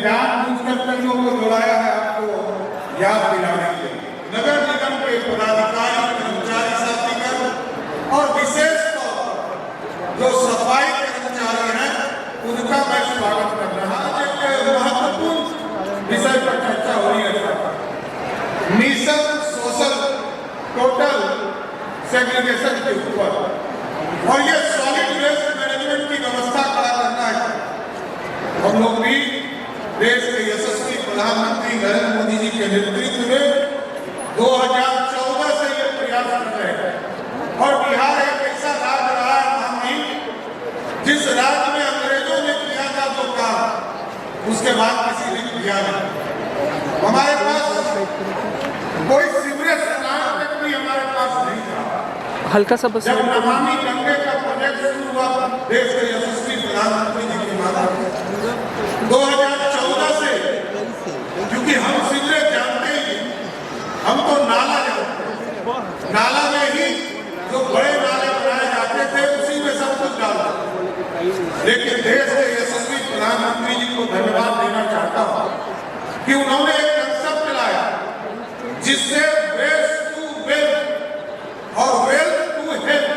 जानबूझकर कईयों को जोड़ाया है आपको याद दिलाने के लिए। नगर निगम के पदाधिकारी कर्मचारी साथीगण और विशेष तौर पर जो सफाई कर्मचारी हैं उनका मैं स्वागत कर रहा हूं। एक महत्वपूर्ण विषय पर चर्चा हो रही है, मिशन सोशल टोटल सेग्रीगेशन के ऊपर, और ये सॉलिड वेस्ट मैनेजमेंट की व्यवस्था खड़ा करना है। हम लोग भी देश के यशस्वी प्रधानमंत्री नरेंद्र मोदी जी के नेतृत्व में 2014 से ये प्रयास कर रहे हैं, और बिहार एक ऐसा राज्य रहा है जिस राज्य में अंग्रेजों ने किया था जो काम उसके बाद किसी ने किया नहीं। हमारे पास कोई सीवरेज प्लांट तक भी हमारे पास नहीं था। हल्का सा बस। जब नमामि गंगे का प्रोजेक्ट शुरू हुआ देश के यशस्वी प्रधानमंत्री जी के माध्यम से 2014 से, क्योंकि हम सीवरेज जानते ही, हम तो नाला जानते हैं, नाला में ही जो बड़े नाले बनाए जाते थे उसी में सब कुछ डालते। लेकिन देश के यशस्वी प्रधानमंत्री जी को धन्यवाद देना चाहता हूं कि उन्होंने एक कंसेप्ट लाया जिससे वेस्ट टू वेल्थ और वेल्थ टू हेल्थ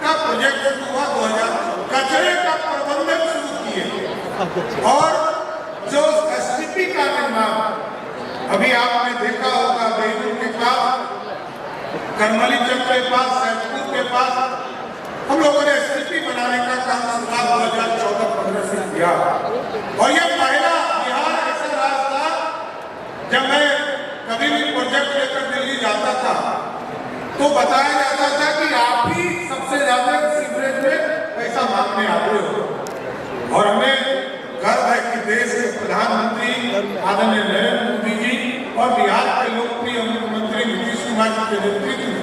का प्रोजेक्ट शुरू हुआ। 2000 कचरे का प्रबंधन शुरू किए, और जो एसटीपी का निर्माण अभी आपने देखा होगा बेलूर के पास, करमली चक के पास, सैदपुर के पास हम लोगों ने एसटीपी बनाने का काम शुरुआत 2014-15 से किया। और ये पहला बिहार ऐसा राज्य था, जब मैं कभी भी प्रोजेक्ट लेकर दिल्ली जाता था तो बताया जाता था कि आप ही सबसे ज्यादा सीवरेज में पैसा मांगने आते हो। और हमें गर्व है कि देश के प्रधानमंत्री आदरणीय नरेंद्र मोदी जी और बिहार के लोकप्रिय मुख्यमंत्री नीतीश कुमार जी के नेतृत्व में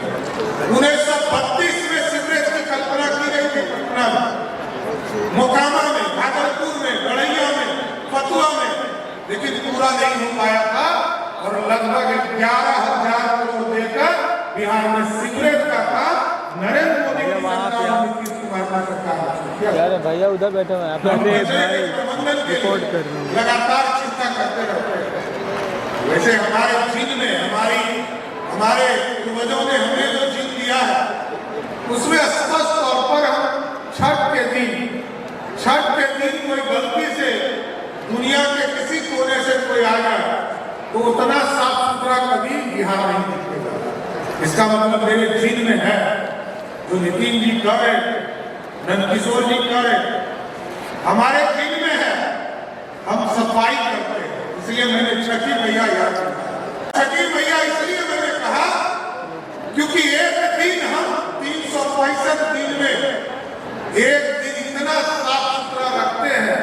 1932 में सीवरेज की कल्पना की गई थी। पटना में, मोकामा में, भागलपुर में, गड़ैया में, फतुहा में, लेकिन पूरा नहीं हो पाया था। और लगभग 11,000 करोड़ देकर बिहार में सीवरेज का काम नरेंद्र मोदी की सरकार और नीतीश कुमार की सरकार यार भैया उधर बैठे हुए हैं, रिपोर्ट कर रहे हैं, लगातार चिंता करते रहते हैं। वैसे हमारे चीन में हमारे पूर्वजों ने हमें जो चीन दिया है उसमें स्पष्ट तौर पर हम छठ के दिन कोई गलती से दुनिया के किसी कोने से कोई आ जाए तो उतना साफ सुथरा कभी बिहार नहीं दिखेगा। इसका मतलब मेरे चीन में है, जो नितिन जी कर रहे, नंदकिशोर जी कर रहे, हमारे चीन में है। हम सफाई करते हैं, इसलिए मैंने छठी मैया याद किया। छठी मैया इसलिए मैंने कहा क्योंकि एक दिन हम 365 दिन में एक दिन इतना साफ सुथरा रखते हैं,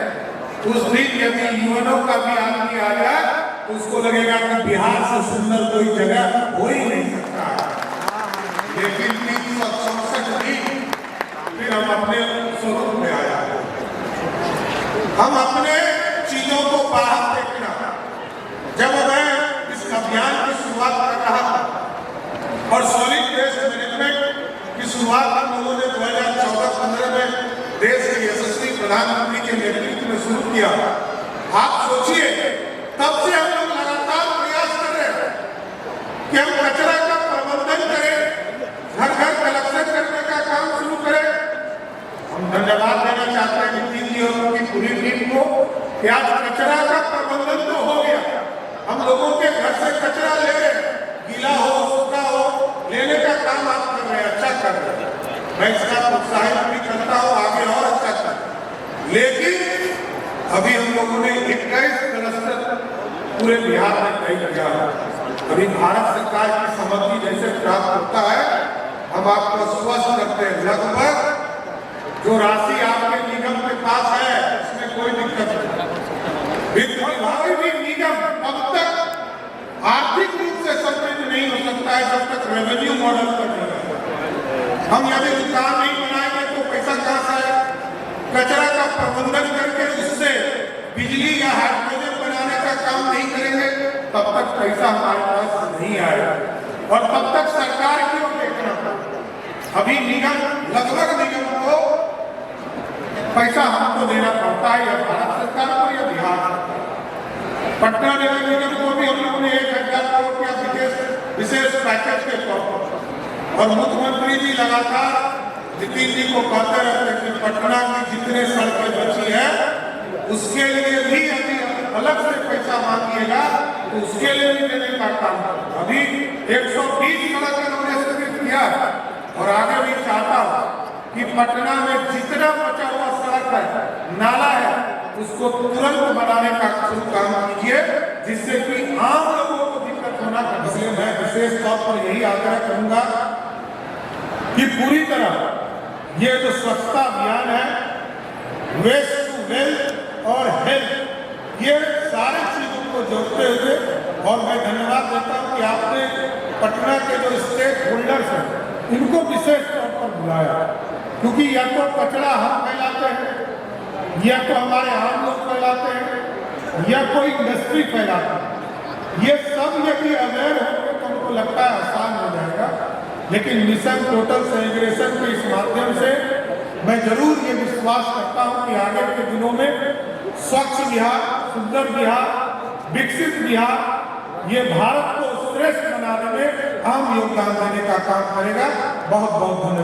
उस दिन यदि यूएनओ का भी आदमी आ जाए तो उसको लगेगा कि बिहार से सुंदर कोई जगह हो ही नहीं सकता। लेकिन 364 दिन फिर हम अपने स्वरूप में आ जाते, हम अपने चीजों को बाहर देखना। जब मैं इस अभियान की शुरुआत कर रहा था और सॉलिड वेस्ट मैनेजमेंट की शुरुआत हम लोगों ने 2014-15 में देश के यशस्वी प्रधानमंत्री के नेतृत्व में शुरू किया। आप सोचिए, तब से हम लोग लगातार प्रयास कर रहे हैं कि हम कचरा का प्रबंधन करें, घर घर कलेक्शन करने का काम शुरू करें। हम धन्यवाद देना चाहते हैं नितिन जी और उनकी पूरी टीम को कि आज कचरा का प्रबंधन तो हो गया। हम लोगों के घर से कचरा ले रहे, गीला हो सूखा हो, लेने का काम आप कर रहे हैं, अच्छा कर रहे हैं। मैं इसका प्रोत्साहित भी करता हूँ, आगे और अच्छा कर। लेकिन अभी हम लोगों ने 21 क्लस्टर पूरे बिहार में तय किया है। अभी भारत सरकार की सहमति जैसे प्राप्त होता है, हम आपको स्पष्ट करते हैं, लगभग जो राशि आपके निगम के पास है उसमें कोई दिक्कत नहीं। वित्त विभाग भी निगम अब तक आर्थिक रूप से समृद्ध नहीं हो सकता है जब तक रेवेन्यू मॉडल पर नहीं है। हम यदि दुकान नहीं बनाएंगे तो पैसा कहां से आएगा? कचरा का प्रबंधन करके उससे बिजली या हाइड्रोजन बनाने का काम नहीं करेंगे तब तक पैसा हमारे पास नहीं आएगा, और तब तक सरकार क्यों देखना। अभी निगम, लगभग निगम को पैसा हमको देना पड़ता है, या भारत सरकार को या बिहार सरकार। पटना नगर निगम को भी हम लोगों ने 1,000 करोड़ का विशेष पैकेज के तौर पर, और मुख्यमंत्री जी लगातार नितिन जी को कहते रहते हैं कि पटना की जितने सड़कें बची है उसके लिए भी अभी अलग से पैसा मांगिएगा तो उसके लिए भी देने का काम करें। अभी 120 सड़क उन्होंने स्वीकृत किया है और आगे भी चाहता हूँ कि पटना में जितना बचा हुआ सड़क है, नाला है, उसको तुरंत बनाने का काम कीजिए, जिससे कि आम लोगों को दिक्कत होना इसलिए मैं विशेष तौर पर यही आग्रह करूंगा कि पूरी तरह ये जो स्वच्छता अभियान है, वेस्ट टू वेल्थ और हेल्थ, ये सारे चीजों को जोड़ते हुए, और मैं धन्यवाद देता हूं कि आपने पटना के जो स्टेक होल्डर्स हैं इनको विशेष तौर पर बुलाया, क्योंकि या तो कचरा हम फैलाते हैं, या तो हमारे आम लोग फैलाते हैं, या कोई इंडस्ट्री फैलाता है। ये सब यदि अवेयर होंगे तो हमको लगता है आसान हो जाएगा। लेकिन मिशन टोटल सेग्रीगेशन के इस माध्यम से मैं जरूर ये विश्वास करता हूँ कि आगे के दिनों में स्वच्छ बिहार, सुंदर बिहार, विकसित बिहार, ये भारत को श्रेष्ठ बनाने में अहम योगदान देने का काम करेगा। बहुत बहुत धन्यवाद।